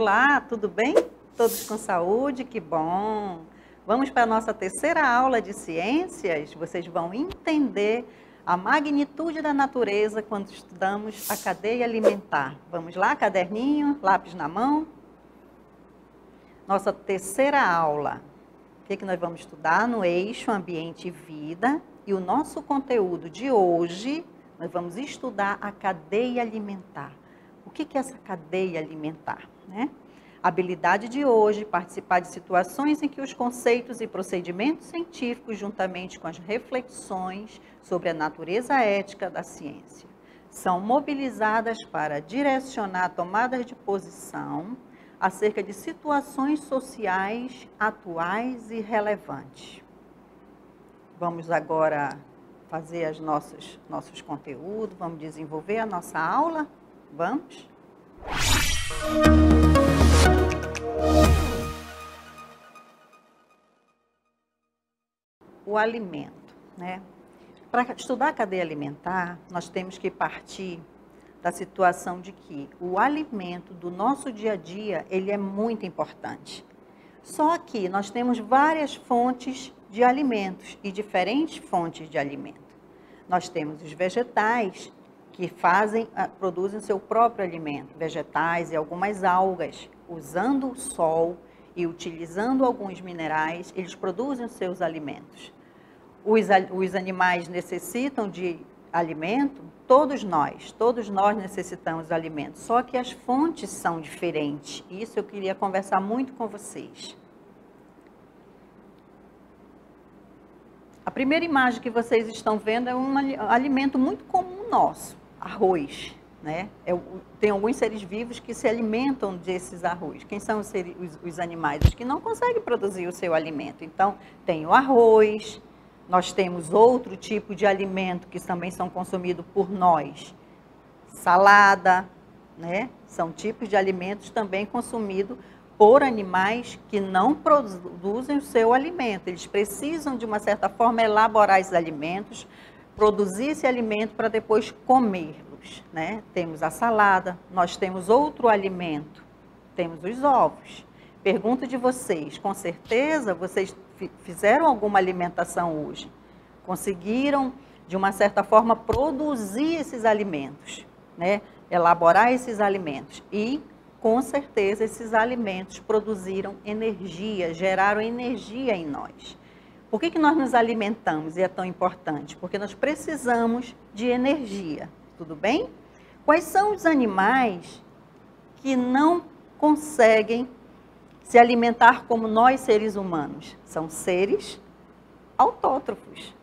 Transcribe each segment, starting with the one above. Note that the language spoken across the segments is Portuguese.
Olá, tudo bem? Todos com saúde? Que bom! Vamos para a nossa terceira aula de ciências. Vocês vão entender a magnitude da natureza quando estudamos a cadeia alimentar. Vamos lá, caderninho, lápis na mão. Nossa terceira aula. O que nós vamos estudar? No eixo ambiente e vida. E o nosso conteúdo de hoje, nós vamos estudar a cadeia alimentar. O que é essa cadeia alimentar, né? A habilidade de hoje, participar de situações em que os conceitos e procedimentos científicos, juntamente com as reflexões sobre a natureza ética da ciência, são mobilizadas para direcionar tomadas de posição acerca de situações sociais atuais e relevantes. Vamos agora fazer nossos conteúdos, vamos desenvolver a nossa aula? Vamos? O alimento, né? Para estudar a cadeia alimentar, nós temos que partir da situação de que o alimento do nosso dia a dia, ele é muito importante. Só que nós temos várias fontes de alimentos e diferentes fontes de alimento. Nós temos os vegetais, que produzem o seu próprio alimento, vegetais e algumas algas, usando o sol e utilizando alguns minerais, eles produzem os seus alimentos. Os animais necessitam de alimento, todos nós necessitamos de alimento, só que as fontes são diferentes. Isso eu queria conversar muito com vocês. A primeira imagem que vocês estão vendo é um alimento muito comum nosso, arroz, né? Tem alguns seres vivos que se alimentam desses arroz. Quem são os animais? Os que não conseguem produzir o seu alimento. Então, tem o arroz, nós temos outro tipo de alimento que também são consumidos por nós. Salada, né? São tipos de alimentos também consumidos por animais que não produzem o seu alimento. Eles precisam, de uma certa forma, elaborar esses alimentos, produzir esse alimento para depois comê-los, né? Temos a salada, nós temos outro alimento, temos os ovos. Pergunto de vocês, com certeza vocês fizeram alguma alimentação hoje? Conseguiram, de uma certa forma, produzir esses alimentos, né? Elaborar esses alimentos e, com certeza, esses alimentos produziram energia, geraram energia em nós. Por que nós nos alimentamos e é tão importante? Porque nós precisamos de energia, tudo bem? Quais são os animais que não conseguem se alimentar como nós, seres humanos? São seres autótrofos.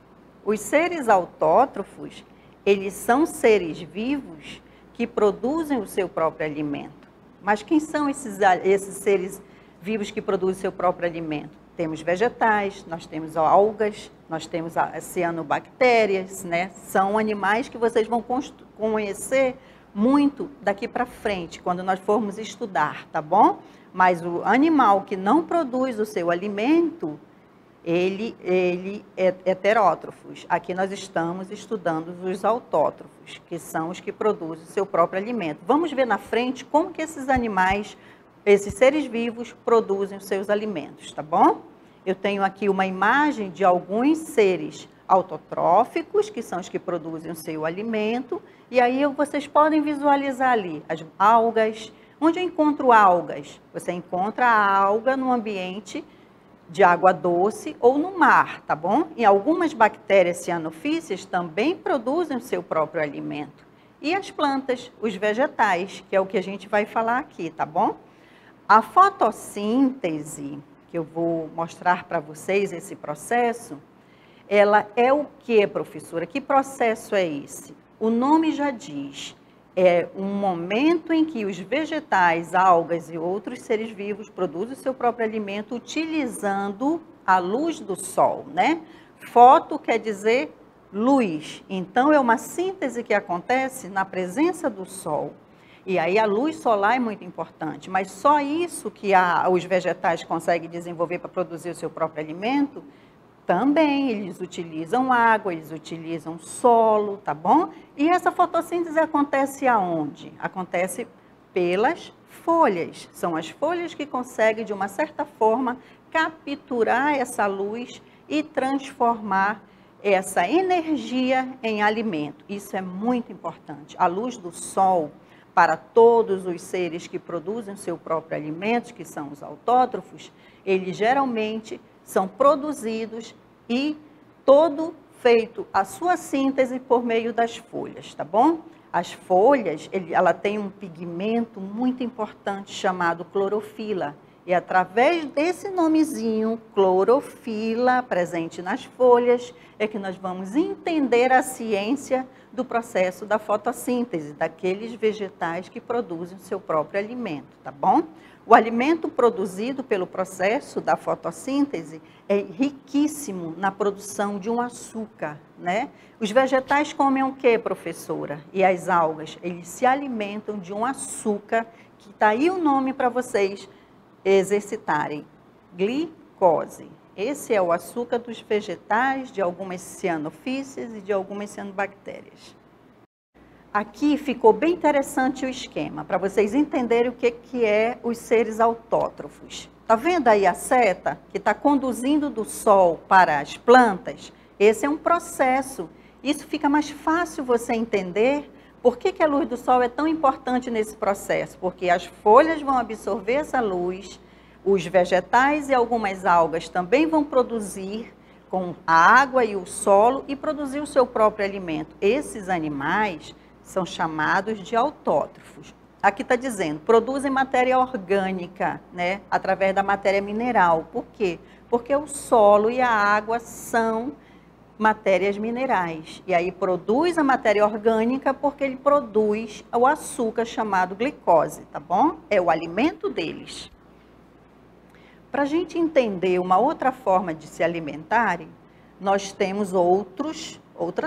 Os seres autótrofos, eles são seres vivos que produzem o seu próprio alimento. Mas quem são esses seres vivos que produzem o seu próprio alimento? Temos vegetais, nós temos algas, nós temos cianobactérias, né? São animais que vocês vão conhecer muito daqui para frente, quando nós formos estudar, tá bom? Mas o animal que não produz o seu alimento, ele é heterótrofos. Aqui nós estamos estudando os autótrofos, que são os que produzem o seu próprio alimento. Vamos ver na frente como que esses animais, esses seres vivos, produzem os seus alimentos, tá bom? Eu tenho aqui uma imagem de alguns seres autotróficos, que são os que produzem o seu alimento, e aí vocês podem visualizar ali as algas. Onde eu encontro algas? Você encontra a alga no ambiente de água doce ou no mar, tá bom? E algumas bactérias cianofícias também produzem o seu próprio alimento. E as plantas, os vegetais, que é o que a gente vai falar aqui, tá bom? A fotossíntese, que eu vou mostrar para vocês esse processo, ela é o que, professora? Que processo é esse? O nome já diz. É um momento em que os vegetais, algas e outros seres vivos produzem o seu próprio alimento utilizando a luz do sol, né? Foto quer dizer luz. Então, é uma síntese que acontece na presença do sol. E aí a luz solar é muito importante, mas só isso que os vegetais conseguem desenvolver para produzir o seu próprio alimento. Também eles utilizam água, eles utilizam solo, tá bom? E essa fotossíntese acontece aonde? Acontece Pelas folhas. São as folhas que conseguem, de uma certa forma, capturar essa luz e transformar essa energia em alimento. Isso é muito importante. A luz do sol, para todos os seres que produzem o seu próprio alimento, que são os autótrofos, eles geralmente são produzidos e todo feito a sua síntese por meio das folhas, tá bom? As folhas, ela tem um pigmento muito importante chamado clorofila. E através desse nomezinho, clorofila, presente nas folhas, é que nós vamos entender a ciência do processo da fotossíntese, daqueles vegetais que produzem o seu próprio alimento, tá bom? O alimento produzido pelo processo da fotossíntese é riquíssimo na produção de um açúcar, né? Os vegetais comem o quê, professora? E as algas? Eles se alimentam de um açúcar, que está aí o nome para vocês exercitarem, glicose. Esse é o açúcar dos vegetais, de algumas cianofícias e de algumas cianobactérias. Aqui ficou bem interessante o esquema, para vocês entenderem o que é os seres autótrofos. Está vendo aí a seta que está conduzindo do sol para as plantas? Esse é um processo. Isso fica mais fácil você entender por que a luz do sol é tão importante nesse processo. Porque as folhas vão absorver essa luz, os vegetais e algumas algas também vão produzir com a água e o solo e produzir o seu próprio alimento. Esses animais são chamados de autótrofos. Aqui está dizendo, produzem matéria orgânica, né, através da matéria mineral. Por quê? Porque o solo e a água são matérias minerais. E aí produz a matéria orgânica porque ele produz o açúcar chamado glicose, tá bom? É o alimento deles. Para a gente entender uma outra forma de se alimentarem, nós temos outras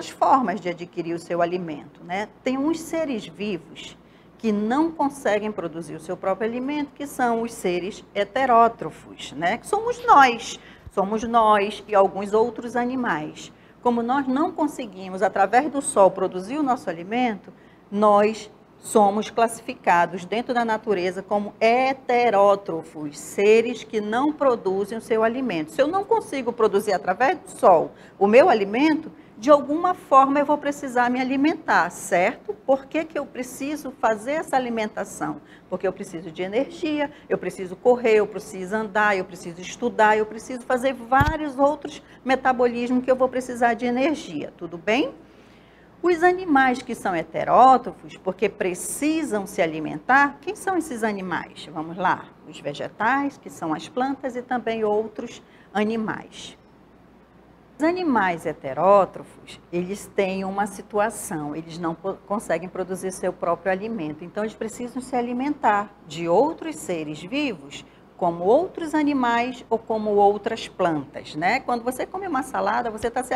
formas de adquirir o seu alimento, né? Tem uns seres vivos que não conseguem produzir o seu próprio alimento, que são os seres heterótrofos, né? Que somos nós e alguns outros animais. Como nós não conseguimos, através do sol, produzir o nosso alimento, nós somos classificados dentro da natureza como heterótrofos, seres que não produzem o seu alimento. Se eu não consigo produzir através do sol o meu alimento, de alguma forma eu vou precisar me alimentar, certo? Por que eu preciso fazer essa alimentação? Porque eu preciso de energia, eu preciso correr, eu preciso andar, eu preciso estudar, eu preciso fazer vários outros metabolismos que eu vou precisar de energia, tudo bem? Os animais que são heterótrofos, porque precisam se alimentar, quem são esses animais? Vamos lá, os vegetais, que são as plantas, e também outros animais. Os animais heterótrofos, eles têm uma situação, eles não conseguem produzir seu próprio alimento, então eles precisam se alimentar de outros seres vivos, como outros animais ou como outras plantas, né? Quando você come uma salada, você está se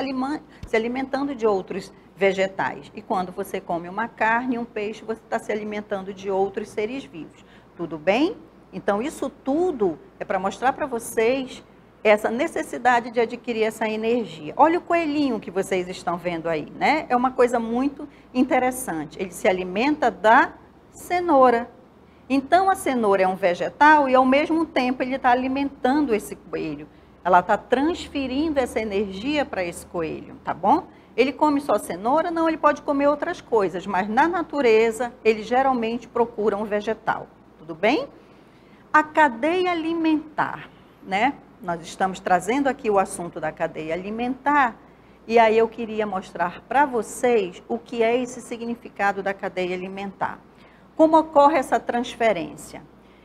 alimentando de outros vegetais. E quando você come uma carne, um peixe, você está se alimentando de outros seres vivos. Tudo bem? Então, isso tudo é para mostrar para vocês essa necessidade de adquirir essa energia. Olha o coelhinho que vocês estão vendo aí, né? É uma coisa muito interessante. Ele se alimenta da cenoura. Então, a cenoura é um vegetal e, ao mesmo tempo, ele está alimentando esse coelho. Ela está transferindo essa energia para esse coelho, tá bom? Ele come só cenoura? Não, ele pode comer outras coisas, mas na natureza, ele geralmente procura um vegetal, tudo bem? A cadeia alimentar, né? Nós estamos trazendo aqui o assunto da cadeia alimentar, e aí eu queria mostrar para vocês o que é esse significado da cadeia alimentar. Como ocorre essa transferência?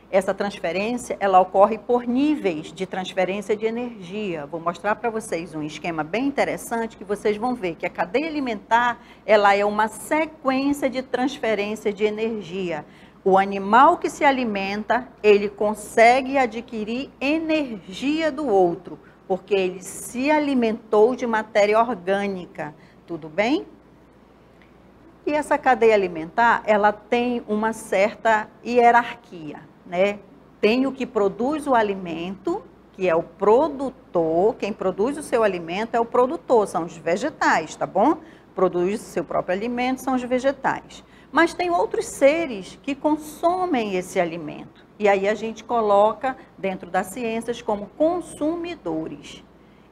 Essa transferência, ela ocorre por níveis de transferência de energia. Vou mostrar para vocês um esquema bem interessante que vocês vão ver que a cadeia alimentar, ela é uma sequência de transferência de energia. O animal que se alimenta, ele consegue adquirir energia do outro, porque ele se alimentou de matéria orgânica. Tudo bem? E essa cadeia alimentar, ela tem uma certa hierarquia, né? Tem o que produz o alimento, que é o produtor. Quem produz o seu alimento é o produtor, são os vegetais, tá bom? Produz o seu próprio alimento, são os vegetais. Mas tem outros seres que consomem esse alimento. E aí a gente coloca dentro das ciências como consumidores.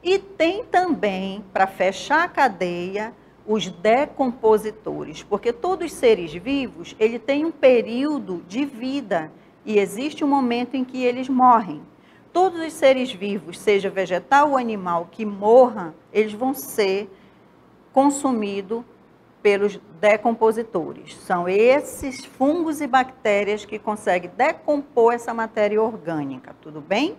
E tem também, para fechar a cadeia, os decompositores, porque todos os seres vivos, ele tem um período de vida e existe um momento em que eles morrem. Todos os seres vivos, seja vegetal ou animal, que morram, eles vão ser consumidos pelos decompositores. São esses fungos e bactérias que conseguem decompor essa matéria orgânica, tudo bem?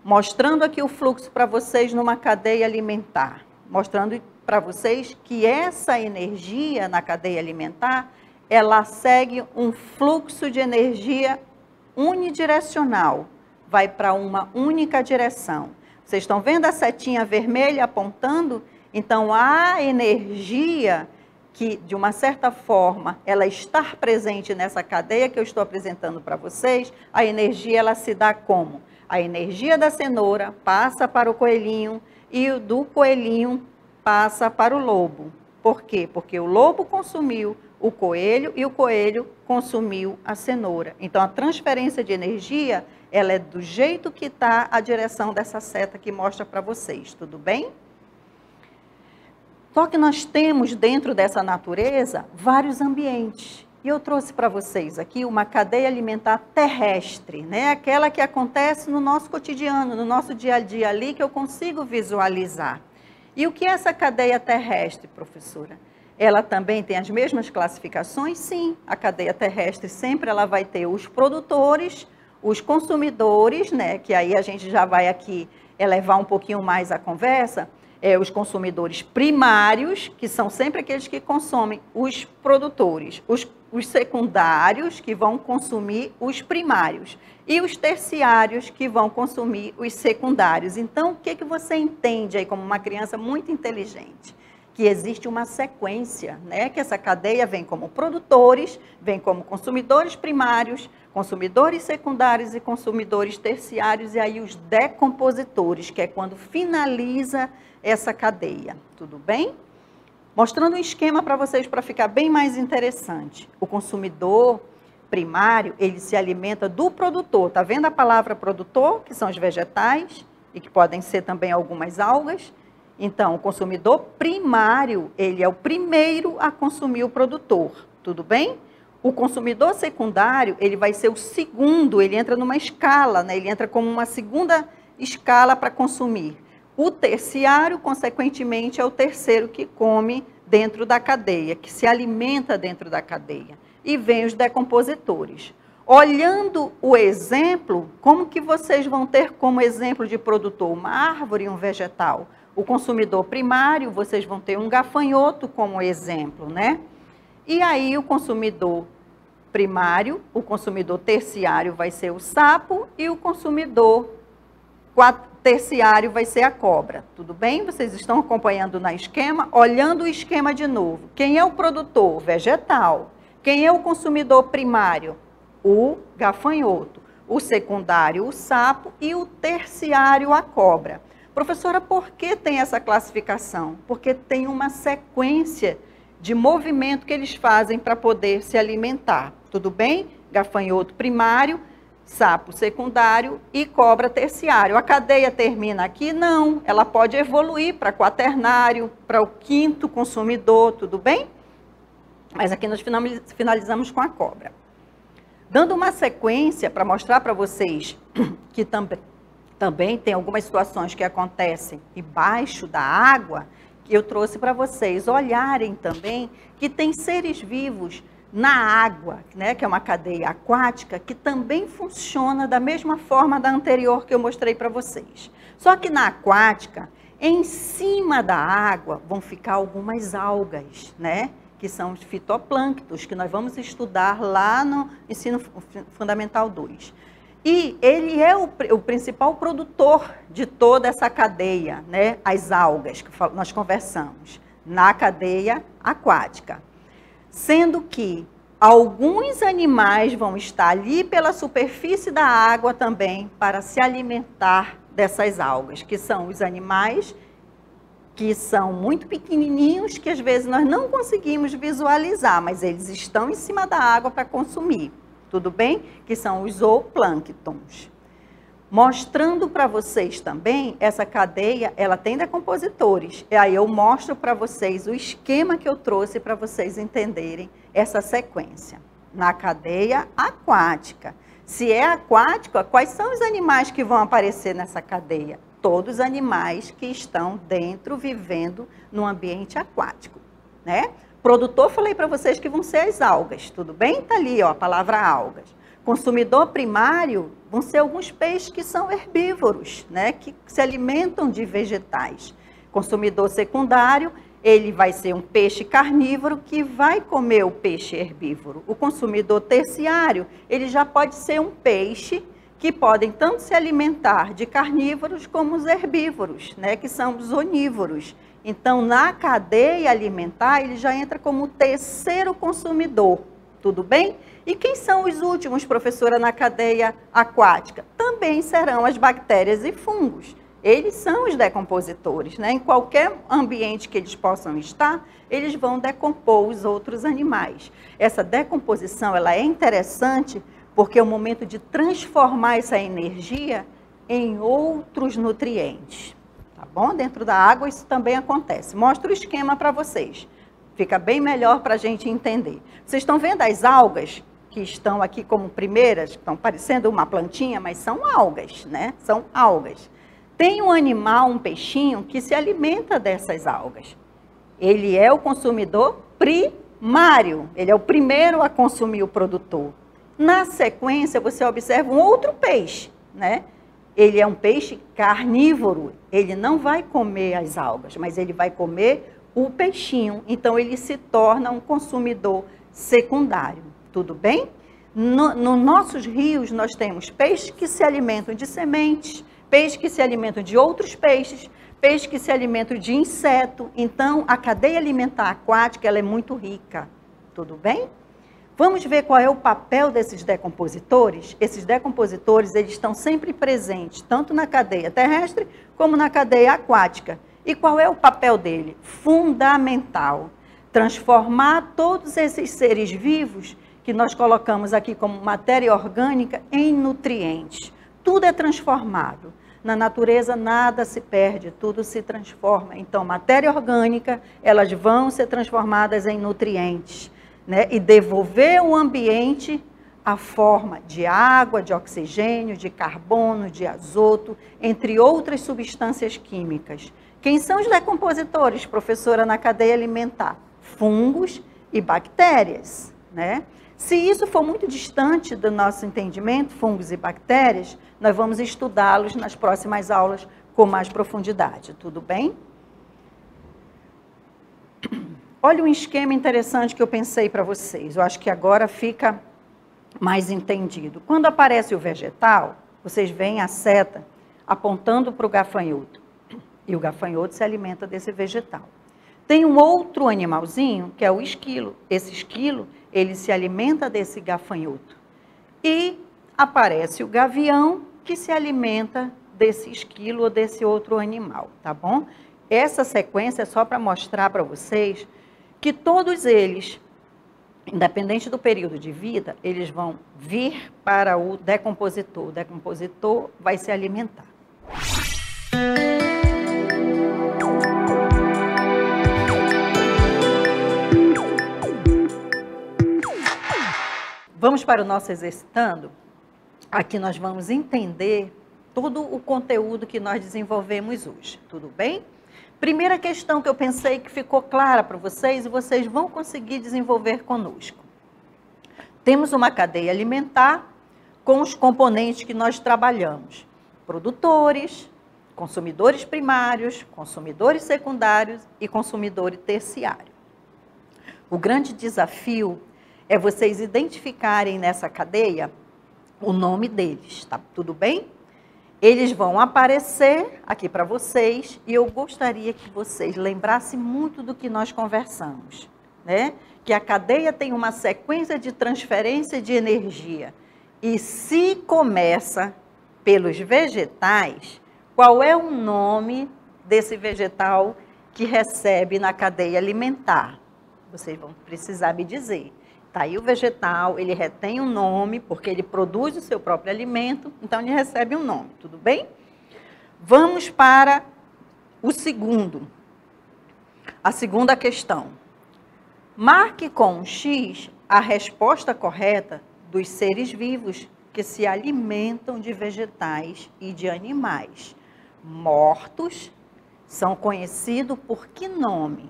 Mostrando aqui o fluxo para vocês numa cadeia alimentar, mostrando para vocês que essa energia na cadeia alimentar, ela segue um fluxo de energia unidirecional, vai para uma única direção. Vocês estão vendo a setinha vermelha apontando? Então, a energia que, de uma certa forma, ela está presente nessa cadeia que eu estou apresentando para vocês, a energia ela se dá como? A energia da cenoura passa para o coelhinho e o do coelhinho passa para o lobo. Por quê? Porque o lobo consumiu o coelho e o coelho consumiu a cenoura. Então, a transferência de energia, ela é do jeito que está a direção dessa seta que mostra para vocês, tudo bem? Só que nós temos dentro dessa natureza vários ambientes. E eu trouxe para vocês aqui uma cadeia alimentar terrestre, né? Aquela que acontece no nosso cotidiano, no nosso dia a dia ali, que eu consigo visualizar. E o que é essa cadeia terrestre, professora? Ela também tem as mesmas classificações? Sim, a cadeia terrestre sempre ela vai ter os produtores, os consumidores, né? Que aí a gente já vai aqui elevar um pouquinho mais a conversa, os consumidores primários, que são sempre aqueles que consomem os produtores, os secundários, que vão consumir os primários, e os terciários, que vão consumir os secundários. Então, o que você entende aí como uma criança muito inteligente? Que existe uma sequência, né? Que essa cadeia vem como produtores, vem como consumidores primários, consumidores secundários e consumidores terciários, e aí os decompositores, que é quando finaliza essa cadeia, tudo bem? Mostrando um esquema para vocês, para ficar bem mais interessante. O consumidor primário, ele se alimenta do produtor. Tá vendo a palavra produtor, que são os vegetais, e que podem ser também algumas algas? Então, o consumidor primário, ele é o primeiro a consumir o produtor, tudo bem? O consumidor secundário, ele vai ser o segundo, ele entra numa escala, né? Ele entra como uma segunda escala para consumir. O terciário, consequentemente, é o terceiro que come dentro da cadeia, que se alimenta dentro da cadeia. E vem os decompositores. Olhando o exemplo, como que vocês vão ter como exemplo de produtor uma árvore e um vegetal? O consumidor primário, vocês vão ter um gafanhoto como exemplo, né? E aí o consumidor primário, o consumidor terciário vai ser o sapo e o consumidor terciário vai ser a cobra. Tudo bem? Vocês estão acompanhando no esquema? Olhando o esquema de novo. Quem é o produtor? Vegetal. Quem é o consumidor primário? O gafanhoto. O secundário, o sapo, e o terciário, a cobra. Professora, por que tem essa classificação? Porque tem uma sequência de movimento que eles fazem para poder se alimentar. Tudo bem? Gafanhoto primário, sapo secundário e cobra terciário. A cadeia termina aqui? Não, ela pode evoluir para quaternário, para o quinto consumidor, tudo bem? Mas aqui nós finalizamos com a cobra. Dando uma sequência para mostrar para vocês que também tem algumas situações que acontecem embaixo da água, que eu trouxe para vocês olharem também que tem seres vivos na água, né, que é uma cadeia aquática, que também funciona da mesma forma da anterior que eu mostrei para vocês. Só que na aquática, em cima da água, vão ficar algumas algas, né, que são os fitoplânctons, que nós vamos estudar lá no Ensino Fundamental 2. E ele é o principal produtor de toda essa cadeia, né, as algas que nós conversamos, na cadeia aquática. Sendo que alguns animais vão estar ali pela superfície da água também para se alimentar dessas algas, que são os animais que são muito pequenininhos, que às vezes nós não conseguimos visualizar, mas eles estão em cima da água para consumir, tudo bem? Que são os zooplânctons. Mostrando para vocês também, essa cadeia, ela tem decompositores. E aí eu mostro para vocês o esquema que eu trouxe para vocês entenderem essa sequência. Na cadeia aquática. Se é aquática, quais são os animais que vão aparecer nessa cadeia? Todos os animais que estão dentro, vivendo no ambiente aquático, né? Produtor, falei para vocês que vão ser as algas, tudo bem? Está ali, ó, a palavra algas. Consumidor primário vão ser alguns peixes que são herbívoros, né? Que se alimentam de vegetais. Consumidor secundário, ele vai ser um peixe carnívoro que vai comer o peixe herbívoro. O consumidor terciário, ele já pode ser um peixe que podem tanto se alimentar de carnívoros como os herbívoros, né? Que são os onívoros. Então, na cadeia alimentar, ele já entra como o terceiro consumidor, tudo bem? E quem são os últimos, professora, na cadeia aquática? Também serão as bactérias e fungos. Eles são os decompositores, né? Em qualquer ambiente que eles possam estar, eles vão decompor os outros animais. Essa decomposição, ela é interessante porque é o momento de transformar essa energia em outros nutrientes, tá bom? Dentro da água isso também acontece. Mostro o esquema para vocês. Fica bem melhor para a gente entender. Vocês estão vendo as algas que estão aqui como primeiras, que estão parecendo uma plantinha, mas são algas, né? São algas. Tem um animal, um peixinho, que se alimenta dessas algas. Ele é o consumidor primário, ele é o primeiro a consumir o produtor. Na sequência, você observa um outro peixe, né? Ele é um peixe carnívoro, ele não vai comer as algas, mas ele vai comer o peixinho. Então, ele se torna um consumidor secundário. Tudo bem? Nos nossos rios, nós temos peixes que se alimentam de sementes, peixes que se alimentam de outros peixes, peixes que se alimentam de inseto. Então, a cadeia alimentar aquática, ela é muito rica. Tudo bem? Vamos ver qual é o papel desses decompositores? Esses decompositores, eles estão sempre presentes, tanto na cadeia terrestre, como na cadeia aquática. E qual é o papel dele? Fundamental. Transformar todos esses seres vivos que nós colocamos aqui como matéria orgânica em nutrientes. Tudo é transformado. Na natureza nada se perde, tudo se transforma. Então, matéria orgânica, elas vão ser transformadas em nutrientes, né? E devolver ao ambiente a forma de água, de oxigênio, de carbono, de azoto, entre outras substâncias químicas. Quem são os decompositores, professora, na cadeia alimentar? Fungos e bactérias, né? Se isso for muito distante do nosso entendimento, fungos e bactérias, nós vamos estudá-los nas próximas aulas com mais profundidade, tudo bem? Olha um esquema interessante que eu pensei para vocês, eu acho que agora fica mais entendido. Quando aparece o vegetal, vocês veem a seta apontando para o gafanhoto, e o gafanhoto se alimenta desse vegetal. Tem um outro animalzinho, que é o esquilo. Esse esquilo, ele se alimenta desse gafanhoto. E aparece o gavião, que se alimenta desse esquilo ou desse outro animal, tá bom? Essa sequência é só para mostrar para vocês que todos eles, independente do período de vida, eles vão vir para o decompositor. O decompositor vai se alimentar. Vamos para o nosso exercitando? Aqui nós vamos entender todo o conteúdo que nós desenvolvemos hoje, tudo bem? Primeira questão que eu pensei que ficou clara para vocês e vocês vão conseguir desenvolver conosco. Temos uma cadeia alimentar com os componentes que nós trabalhamos. Produtores, consumidores primários, consumidores secundários e consumidor terciário. O grande desafio é vocês identificarem nessa cadeia o nome deles, tá tudo bem? Eles vão aparecer aqui para vocês e eu gostaria que vocês lembrassem muito do que nós conversamos, né? Que a cadeia tem uma sequência de transferência de energia e se começa pelos vegetais, qual é o nome desse vegetal que recebe na cadeia alimentar? Vocês vão precisar me dizer. Tá aí o vegetal, ele retém um nome, porque ele produz o seu próprio alimento, então ele recebe um nome, tudo bem? Vamos para a segunda questão. Marque com um X a resposta correta dos seres vivos que se alimentam de vegetais e de animais mortos são conhecidos por que nome?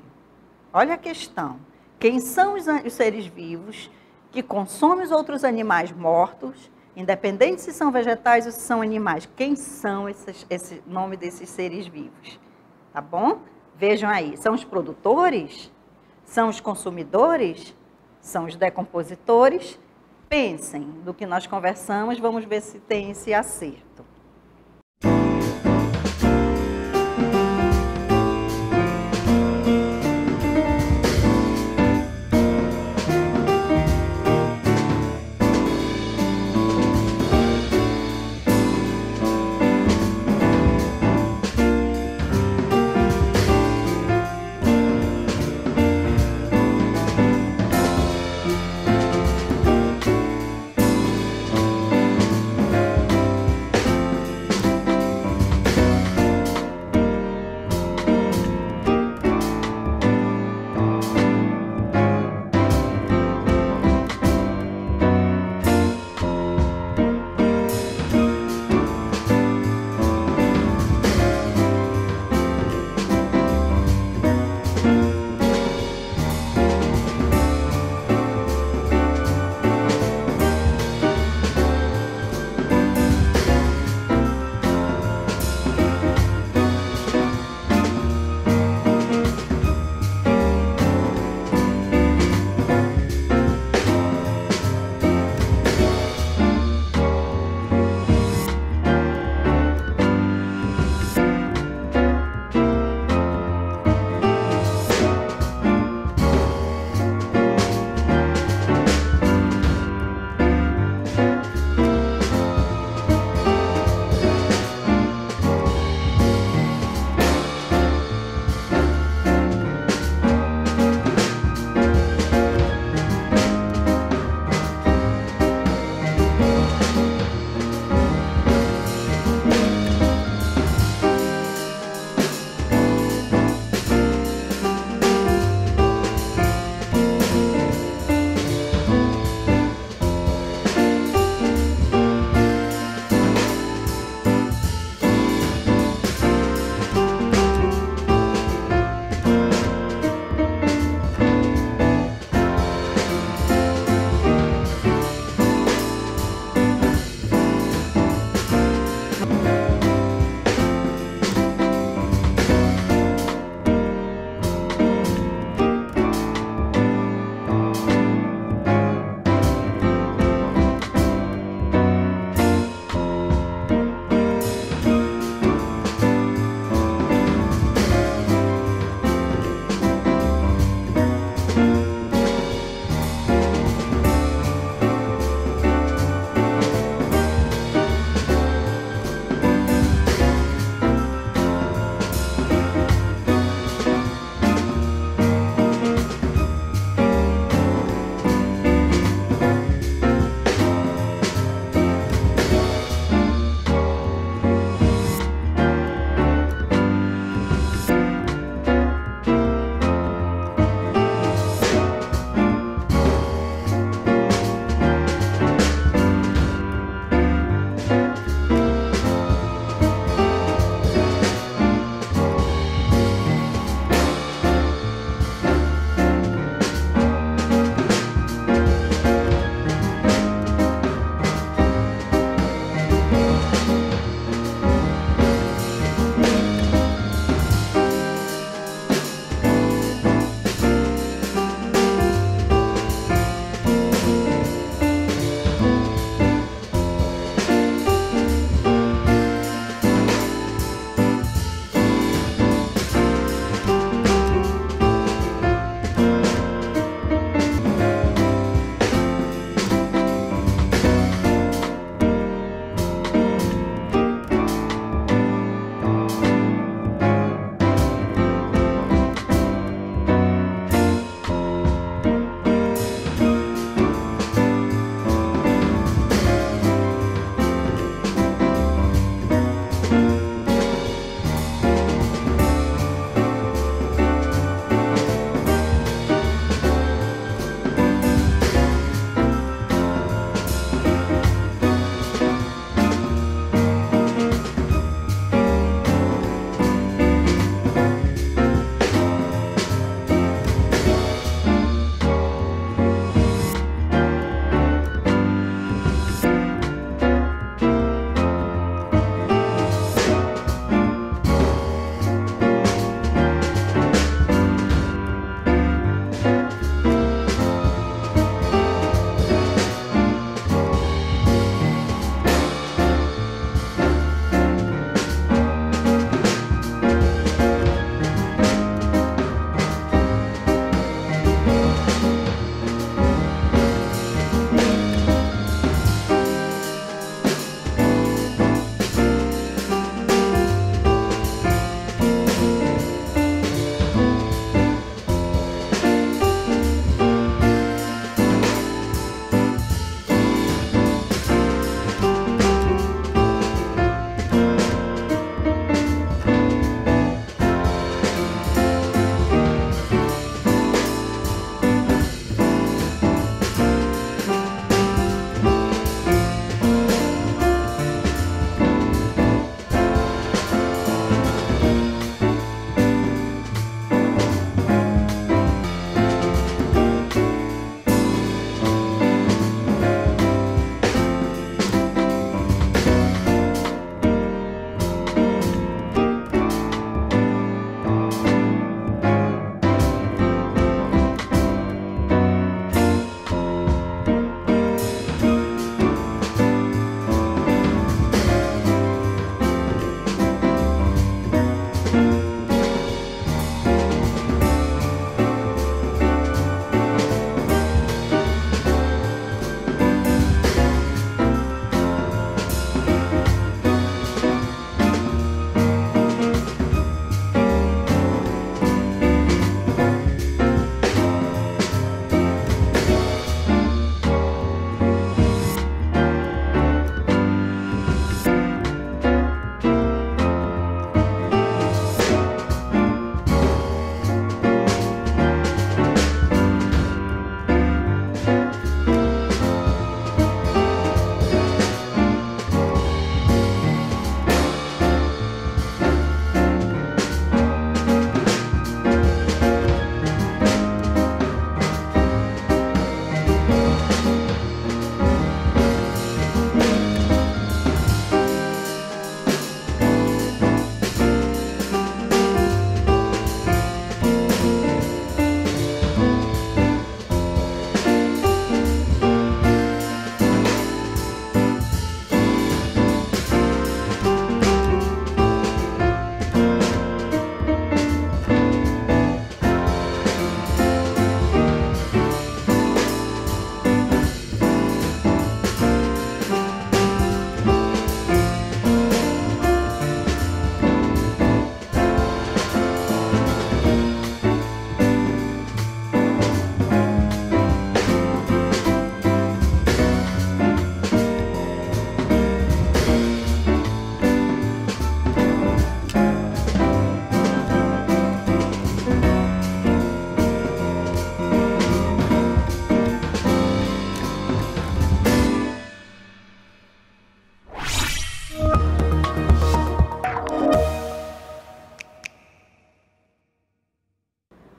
Olha a questão. Quem são os seres vivos que consomem os outros animais mortos, independente se são vegetais ou se são animais? Quem são esse nome desses seres vivos? Tá bom? Vejam aí, são os produtores? São os consumidores? São os decompositores? Pensem do que nós conversamos, vamos ver se tem esse acerto.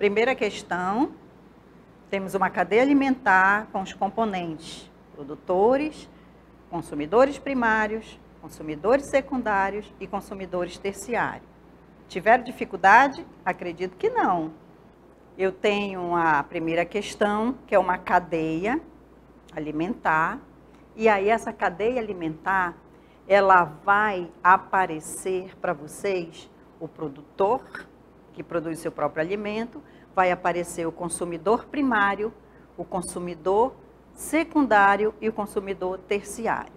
Primeira questão, temos uma cadeia alimentar com os componentes produtores, consumidores primários, consumidores secundários e consumidores terciários. Tiveram dificuldade? Acredito que não. Eu tenho a primeira questão, que é uma cadeia alimentar, e aí essa cadeia alimentar, ela vai aparecer para vocês o produtor, que produz seu próprio alimento, vai aparecer o consumidor primário, o consumidor secundário e o consumidor terciário.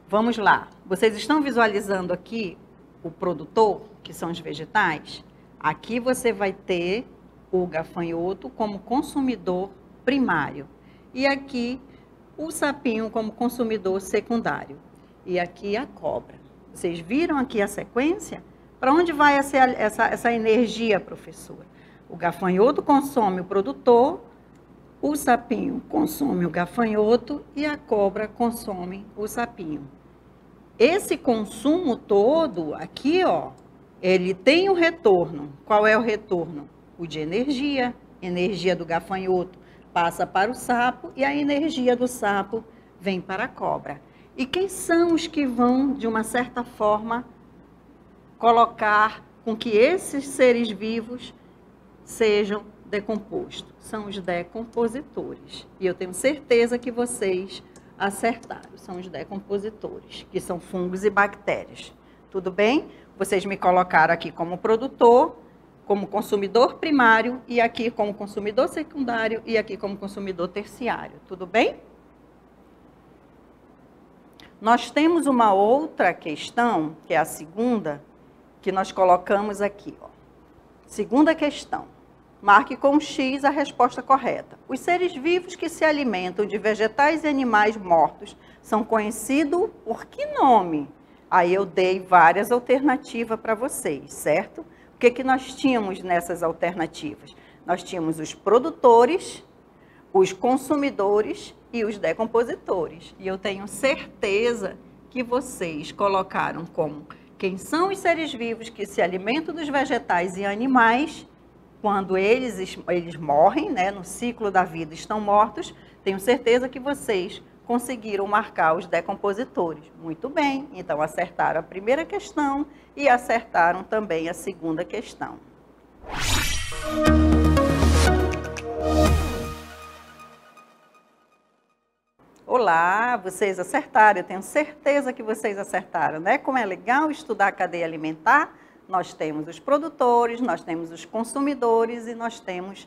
Vamos lá, vocês estão visualizando aqui o produtor, que são os vegetais? Aqui você vai ter o gafanhoto como consumidor primário e aqui o sapinho como consumidor secundário e aqui a cobra. Vocês viram aqui a sequência? Para onde vai essa energia, professora? O gafanhoto consome o produtor, o sapinho consome o gafanhoto e a cobra consome o sapinho. Esse consumo todo aqui, ó, ele tem um retorno. Qual é o retorno? O de energia. Energia do gafanhoto passa para o sapo e a energia do sapo vem para a cobra. E quem são os que vão, de uma certa forma, colocar com que esses seres vivos sejam decompostos? São os decompositores. E eu tenho certeza que vocês acertaram. São os decompositores, que são fungos e bactérias. Tudo bem? Vocês me colocaram aqui como produtor, como consumidor primário, e aqui como consumidor secundário, e aqui como consumidor terciário. Tudo bem? Nós temos uma outra questão, que é a segunda, que nós colocamos aqui. Ó. Segunda questão. Marque com X a resposta correta. Os seres vivos que se alimentam de vegetais e animais mortos são conhecidos por que nome? Aí eu dei várias alternativas para vocês, certo? O que nós tínhamos nessas alternativas? Nós tínhamos os produtores, os consumidores e os decompositores. E eu tenho certeza que vocês colocaram como quem são os seres vivos que se alimentam dos vegetais e animais. Quando eles morrem, né, no ciclo da vida estão mortos, tenho certeza que vocês conseguiram marcar os decompositores. Muito bem, então acertaram a primeira questão e acertaram também a segunda questão. Olá, vocês acertaram, eu tenho certeza que vocês acertaram, né? Como é legal estudar a cadeia alimentar. Nós temos os produtores, nós temos os consumidores e nós temos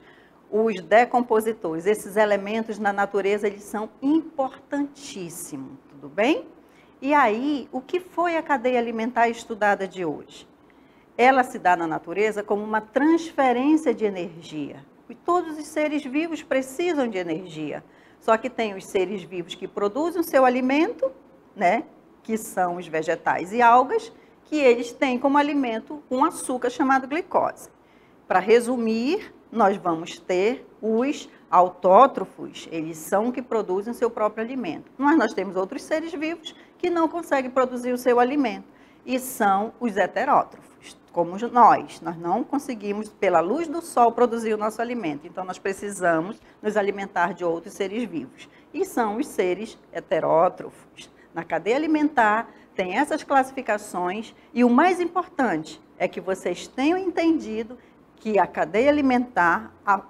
os decompositores. Esses elementos na natureza, eles são importantíssimos, tudo bem? E aí, o que foi a cadeia alimentar estudada de hoje? Ela se dá na natureza como uma transferência de energia. E todos os seres vivos precisam de energia. Só que tem os seres vivos que produzem o seu alimento, né? Que são os vegetais e algas, que eles têm como alimento um açúcar chamado glicose. Para resumir, nós vamos ter os autótrofos, eles são que produzem o seu próprio alimento. Mas nós temos outros seres vivos que não conseguem produzir o seu alimento, e são os heterótrofos, como nós não conseguimos, pela luz do sol, produzir o nosso alimento. Então, nós precisamos nos alimentar de outros seres vivos, e são os seres heterótrofos. Na cadeia alimentar, tem essas classificações e o mais importante é que vocês tenham entendido que a cadeia alimentar, a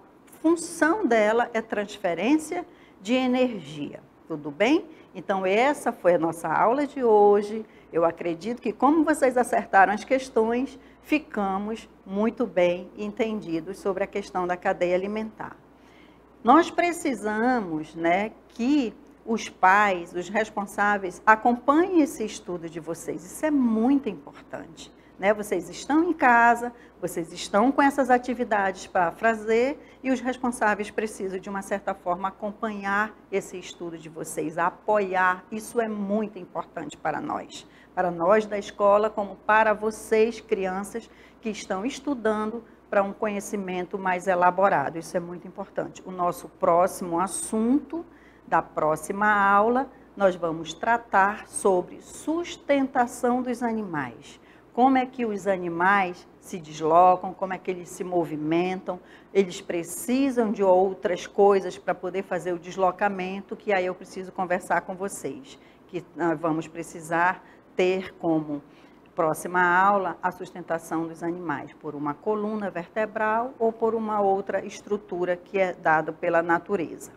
função dela é transferência de energia. Tudo bem? Então, essa foi a nossa aula de hoje. Eu acredito que, como vocês acertaram as questões, ficamos muito bem entendidos sobre a questão da cadeia alimentar. Nós precisamos, né, que os pais, os responsáveis, acompanhem esse estudo de vocês. Isso é muito importante, né? Vocês estão em casa, vocês estão com essas atividades para fazer e os responsáveis precisam, de uma certa forma, acompanhar esse estudo de vocês, apoiar. Isso é muito importante para nós da escola, como para vocês, crianças, que estão estudando para um conhecimento mais elaborado. Isso é muito importante. O nosso próximo assunto da próxima aula, nós vamos tratar sobre sustentação dos animais. como é que os animais se deslocam, como é que eles se movimentam, eles precisam de outras coisas para poder fazer o deslocamento, que aí eu preciso conversar com vocês, que nós vamos precisar ter como próxima aula a sustentação dos animais, por uma coluna vertebral ou por uma outra estrutura que é dada pela natureza.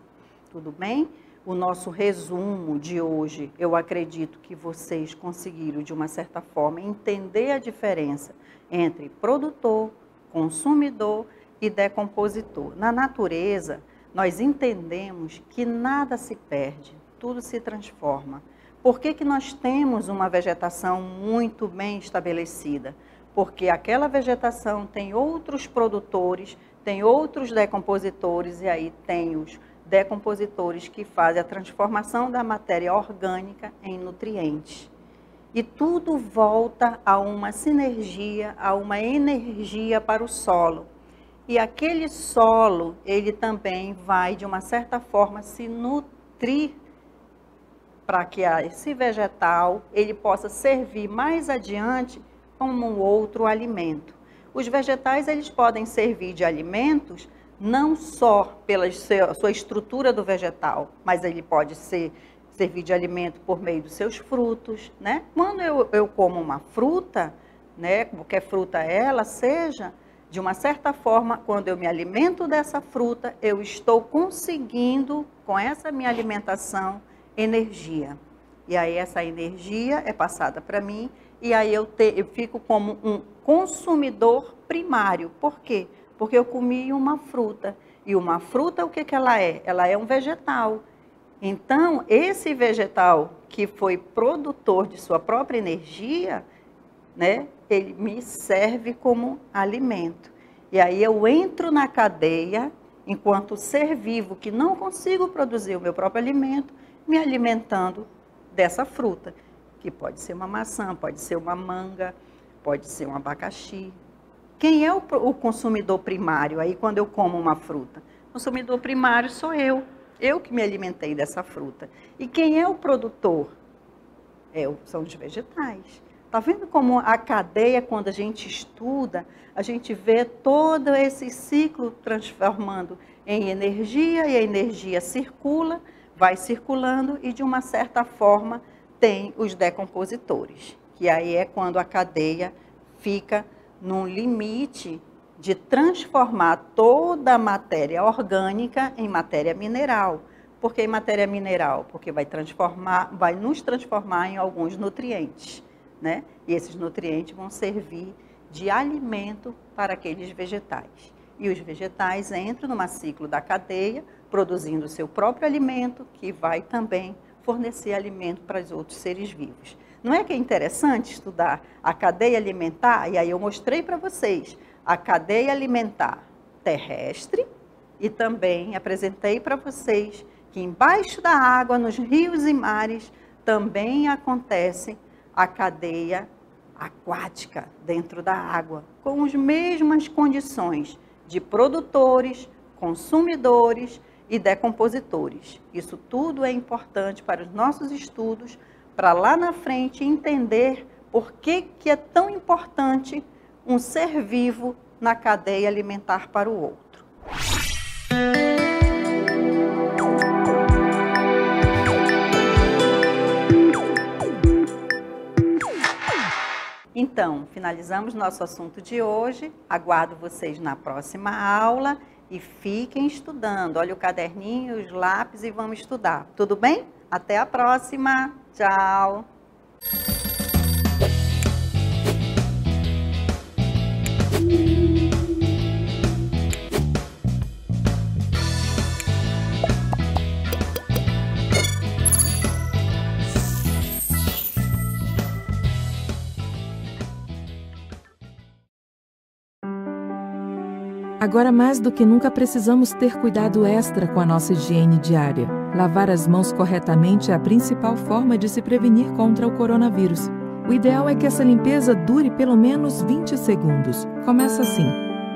Tudo bem? O nosso resumo de hoje, eu acredito que vocês conseguiram, de uma certa forma, entender a diferença entre produtor, consumidor e decompositor. Na natureza, nós entendemos que nada se perde, tudo se transforma. Por que que nós temos uma vegetação muito bem estabelecida? Porque aquela vegetação tem outros produtores, tem outros decompositores, e aí tem os decompositores que fazem a transformação da matéria orgânica em nutrientes. E tudo volta a uma sinergia, a uma energia para o solo. E aquele solo, ele também vai, de uma certa forma, se nutrir para que esse vegetal ele possa servir mais adiante como um outro alimento. Os vegetais eles podem servir de alimentos não só pela sua estrutura do vegetal, mas ele pode servir de alimento por meio dos seus frutos, né? Quando eu como uma fruta, né, qualquer fruta ela seja, de uma certa forma, quando eu me alimento dessa fruta, eu estou conseguindo, com essa minha alimentação, energia. E aí essa energia é passada para mim, e aí eu fico como um consumidor primário. Por quê? Porque eu comi uma fruta. E uma fruta, o que que ela é? Ela é um vegetal. Então, esse vegetal que foi produtor de sua própria energia, né, ele me serve como alimento. E aí eu entro na cadeia, enquanto ser vivo, que não consigo produzir o meu próprio alimento, me alimentando dessa fruta, que pode ser uma maçã, pode ser uma manga, pode ser um abacaxi. Quem é o consumidor primário aí quando eu como uma fruta? O consumidor primário sou eu que me alimentei dessa fruta. E quem é o produtor? São os vegetais. Está vendo como a cadeia, quando a gente estuda, a gente vê todo esse ciclo transformando em energia, e a energia circula, vai circulando, e de uma certa forma tem os decompositores, que aí é quando a cadeia fica num limite de transformar toda a matéria orgânica em matéria mineral. Por que matéria mineral? Porque vai nos transformar em alguns nutrientes, né? E esses nutrientes vão servir de alimento para aqueles vegetais. E os vegetais entram num ciclo da cadeia, produzindo o seu próprio alimento, que vai também fornecer alimento para os outros seres vivos. Não é que é interessante estudar a cadeia alimentar? E aí eu mostrei para vocês a cadeia alimentar terrestre e também apresentei para vocês que embaixo da água, nos rios e mares, também acontece a cadeia aquática dentro da água, com as mesmas condições de produtores, consumidores e decompositores. Isso tudo é importante para os nossos estudos, para lá na frente entender por que é tão importante um ser vivo na cadeia alimentar para o outro. Então, finalizamos nosso assunto de hoje. Aguardo vocês na próxima aula e fiquem estudando. Olha o caderninho, os lápis e vamos estudar. Tudo bem? Até a próxima. Tchau. Agora, mais do que nunca, precisamos ter cuidado extra com a nossa higiene diária. Lavar as mãos corretamente é a principal forma de se prevenir contra o coronavírus. O ideal é que essa limpeza dure pelo menos 20 segundos. Começa assim.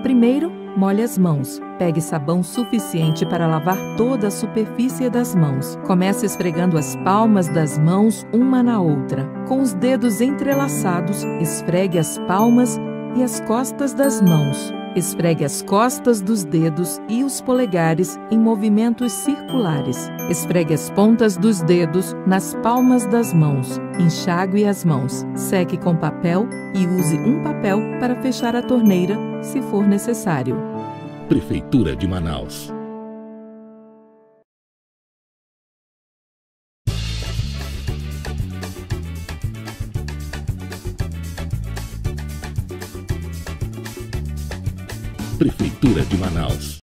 Primeiro, Molhe as mãos. Pegue sabão suficiente para lavar toda a superfície das mãos. Comece esfregando as palmas das mãos uma na outra. Com os dedos entrelaçados, esfregue as palmas e as costas das mãos. Esfregue as costas dos dedos e os polegares em movimentos circulares. Esfregue as pontas dos dedos nas palmas das mãos. Enxague as mãos. Seque com papel e use um papel para fechar a torneira, se for necessário. Prefeitura de Manaus. Prefeitura de Manaus.